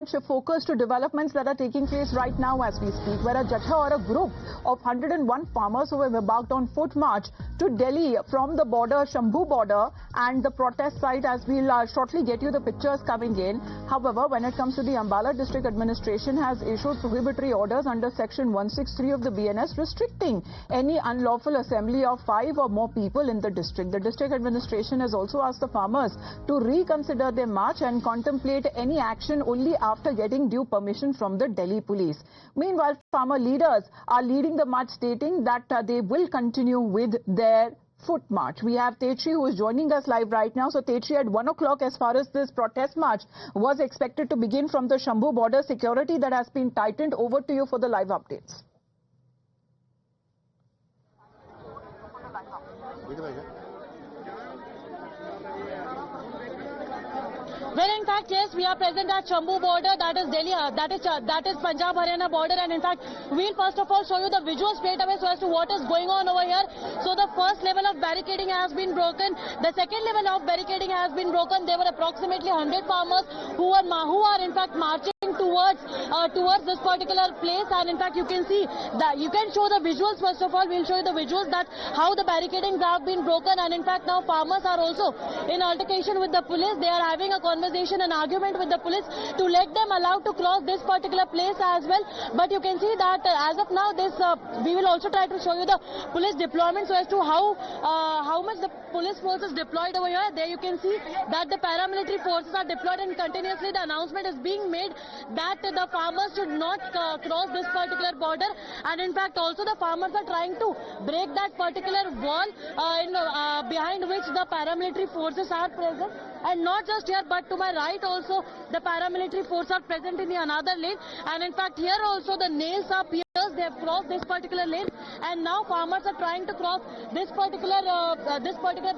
Focus to developments that are taking place right now as we speak, where a Jatha or a group of 101 farmers who have embarked on foot march to Delhi from the border, Shambhu border, and the protest site, as we'll shortly get you the pictures coming in. However, when it comes to the Ambala District Administration has issued prohibitory orders under Section 163 of the BNS restricting any unlawful assembly of 5 or more people in the district. The district administration has also asked the farmers to reconsider their march and contemplate any action only after getting due permission from the Delhi police. Meanwhile, farmer leaders are leading the march, stating that they will continue with their foot march. We have Tetri who is joining us live right now. So Tetri, at 1 o'clock, as far as this protest march was expected to begin from the Shambhu border, security that has been tightened. Over to you for the live updates. Well, in fact, yes, we are present at Shambhu border, that is Delhi, that is Punjab Haryana border, and in fact, we'll first of all show you the visuals straight away so as to what is going on over here. So the first level of barricading has been broken. The second level of barricading has been broken. There were approximately 100 farmers who are in fact marching towards this particular place, and in fact you can see that you can show the visuals. First of all, we'll show you the visuals that how the barricadings have been broken, and in fact now farmers are also in altercation with the police. They are having a conversation, an argument with the police to let them allow to cross this particular place as well. But you can see that as of now, we will also try to show you the police deployment so as to how much the police force is deployed over here. There you can see that the paramilitary forces are deployed, and continuously the announcement is being made that the farmers should not cross this particular border, and in fact also the farmers are trying to break that particular wall behind which the paramilitary forces are present. And not just here, but to my right also the paramilitary forces are present in the another lane, and in fact here also the nails are pierced. They have crossed this particular lane, and now farmers are trying to cross this particular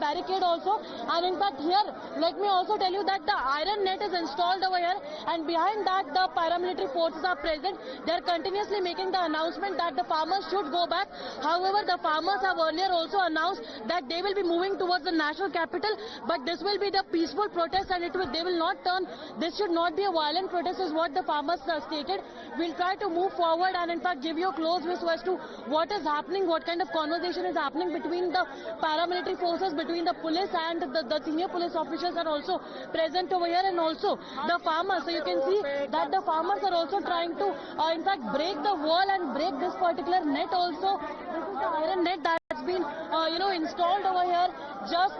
barricade also. And in fact here, let me also tell you that the iron net is installed over here, and behind that the paramilitary forces are present. They are continuously making the announcement that the farmers should go back. However, the farmers have earlier also announced that they will be moving towards the national capital, but this will be the peaceful protest, and they will not turn. This should not be a violent protest, is what the farmers stated. We'll try to move forward and in fact give you a close view as to what is happening, what kind of conversation is happening between the paramilitary forces, between the police, and the senior police officials are also present over here, and also the farmers. So you can see that the farmers are also trying to in fact break the wall and break this particular net also. This is the iron net that's been installed over here. Just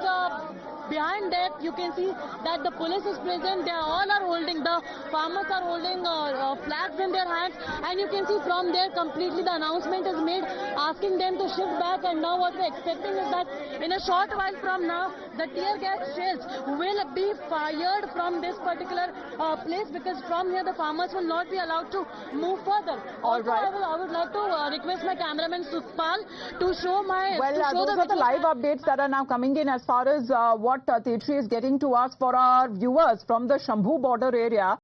behind that you can see that the police is present. They all are holding, the farmers are holding flags in their hands, and you can see from there completely the announcement is made asking them to shift back. And now what we're expecting is that in a short while from now the tear gas shells will be fired from this particular place, because from here the farmers will not be allowed to move further. All right. I would like to request my cameraman Sukhpal to show those are the live updates that are now coming in as far as what Tetri is getting to us for our viewers from the Shambhu border area.